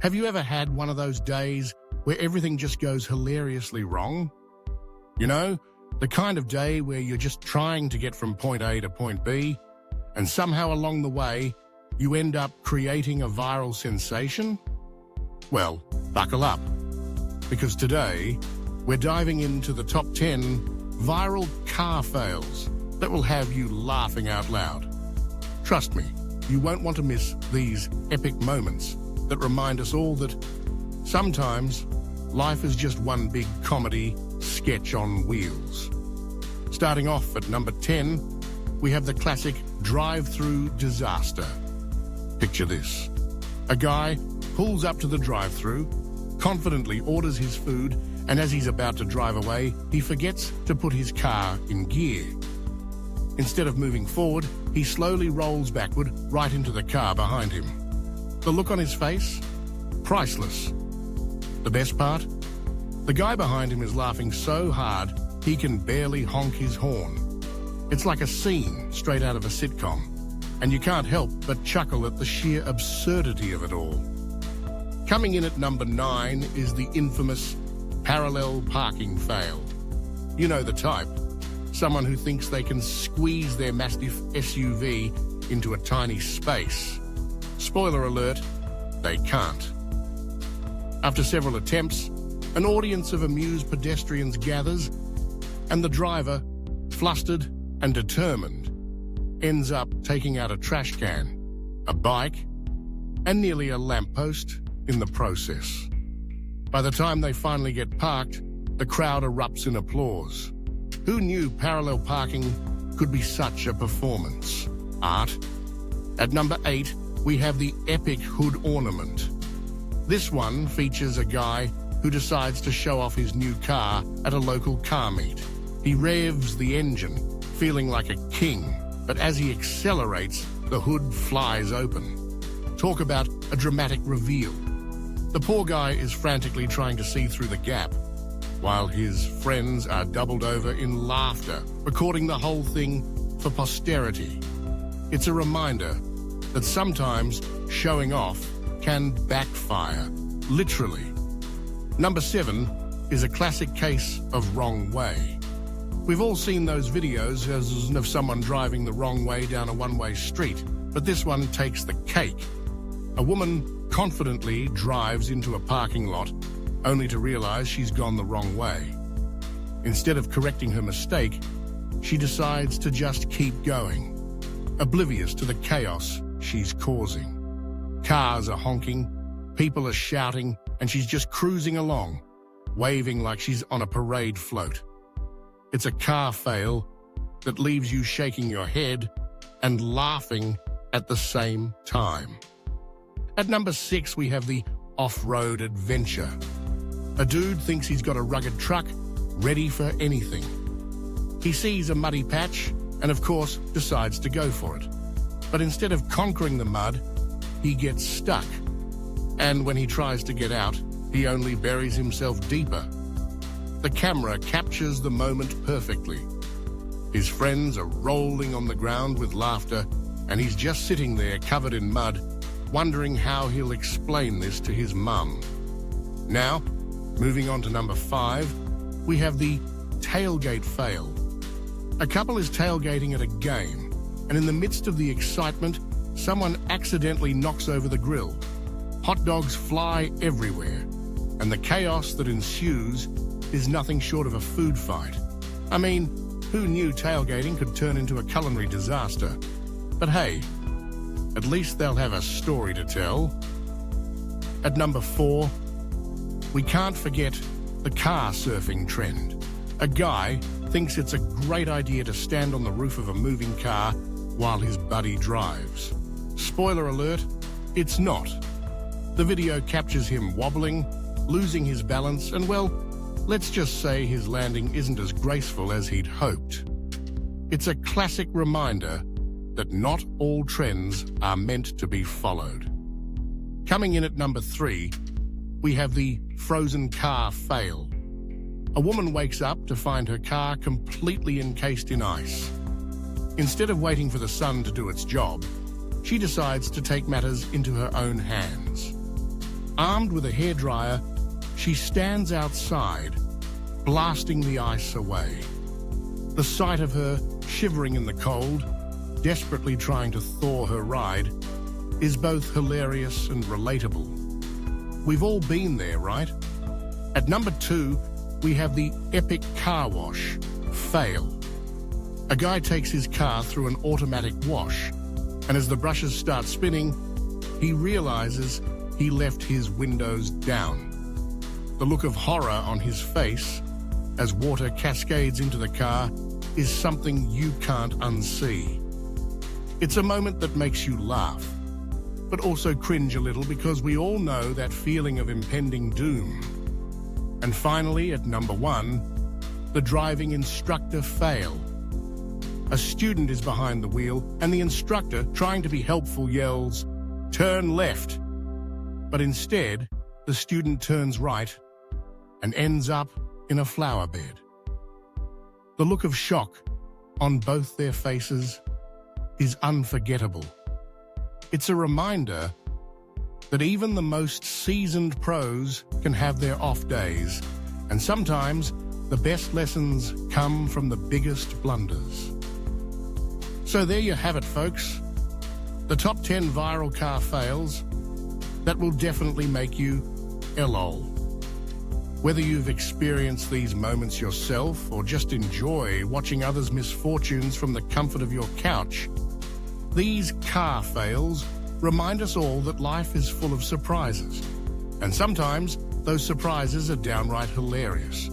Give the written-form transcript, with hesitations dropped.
Have you ever had one of those days where everything just goes hilariously wrong? You know, the kind of day where you're just trying to get from point A to point B, and somehow along the way, you end up creating a viral sensation? Well, buckle up, because today, we're diving into the top 10 viral car fails that will have you laughing out loud. Trust me, you won't want to miss these epic moments that remind us all that sometimes life is just one big comedy sketch on wheels. Starting off at number 10, we have the classic drive-thru disaster. Picture this. A guy pulls up to the drive-thru, confidently orders his food, and as he's about to drive away, he forgets to put his car in gear. Instead of moving forward, he slowly rolls backward right into the car behind him. The look on his face? Priceless. The best part? The guy behind him is laughing so hard he can barely honk his horn. It's like a scene straight out of a sitcom, and you can't help but chuckle at the sheer absurdity of it all. Coming in at number 9 is the infamous parallel parking fail. You know the type. Someone who thinks they can squeeze their massive SUV into a tiny space. Spoiler alert, they can't. After several attempts, an audience of amused pedestrians gathers, and the driver, flustered and determined, ends up taking out a trash can, a bike, and nearly a lamppost in the process. By the time they finally get parked, the crowd erupts in applause. Who knew parallel parking could be such a performance? Art. At number 8, we have the epic hood ornament. This one features a guy who decides to show off his new car at a local car meet. He revs the engine, feeling like a king, but as he accelerates, the hood flies open. Talk about a dramatic reveal. The poor guy is frantically trying to see through the gap, while his friends are doubled over in laughter, recording the whole thing for posterity. It's a reminder that sometimes showing off can backfire, literally. Number 7 is a classic case of wrong way. We've all seen those videos of someone driving the wrong way down a one-way street, but this one takes the cake. A woman confidently drives into a parking lot, only to realize she's gone the wrong way. Instead of correcting her mistake, she decides to just keep going, oblivious to the chaos she's causing. Cars are honking, people are shouting, and she's just cruising along, waving like she's on a parade float. It's a car fail that leaves you shaking your head and laughing at the same time. At number 6, we have the OffRoad Adventure. A dude thinks he's got a rugged truck ready for anything. He sees a muddy patch and, of course, decides to go for it. But instead of conquering the mud, he gets stuck. And when he tries to get out, he only buries himself deeper. The camera captures the moment perfectly. His friends are rolling on the ground with laughter, and he's just sitting there covered in mud, wondering how he'll explain this to his mum. Now, moving on to number 5, we have the Tailgate Fail. A couple is tailgating at a game, and in the midst of the excitement, someone accidentally knocks over the grill. Hot dogs fly everywhere, and the chaos that ensues is nothing short of a food fight. I mean, who knew tailgating could turn into a culinary disaster? But hey, at least they'll have a story to tell. At number 4, we can't forget the car surfing trend. A guy thinks it's a great idea to stand on the roof of a moving car while his buddy drives. Spoiler alert, it's not. The video captures him wobbling, losing his balance, and well, let's just say his landing isn't as graceful as he'd hoped. It's a classic reminder that not all trends are meant to be followed. Coming in at number 3, we have the frozen car fail. A woman wakes up to find her car completely encased in ice. Instead of waiting for the sun to do its job, she decides to take matters into her own hands. Armed with a hairdryer, she stands outside, blasting the ice away. The sight of her shivering in the cold, desperately trying to thaw her ride, is both hilarious and relatable. We've all been there, right? At number 2, we have the epic car wash, fail. A guy takes his car through an automatic wash, and as the brushes start spinning, he realizes he left his windows down. The look of horror on his face as water cascades into the car is something you can't unsee. It's a moment that makes you laugh, but also cringe a little because we all know that feeling of impending doom. And finally, at number 1, the driving instructor fail. A student is behind the wheel, and the instructor, trying to be helpful, yells, "Turn left." But instead, the student turns right and ends up in a flower bed. The look of shock on both their faces is unforgettable. It's a reminder that even the most seasoned pros can have their off days, and sometimes the best lessons come from the biggest blunders. So there you have it, folks. The top 10 viral car fails that will definitely make you LOL. Whether you've experienced these moments yourself or just enjoy watching others' misfortunes from the comfort of your couch, these car fails remind us all that life is full of surprises. And sometimes those surprises are downright hilarious.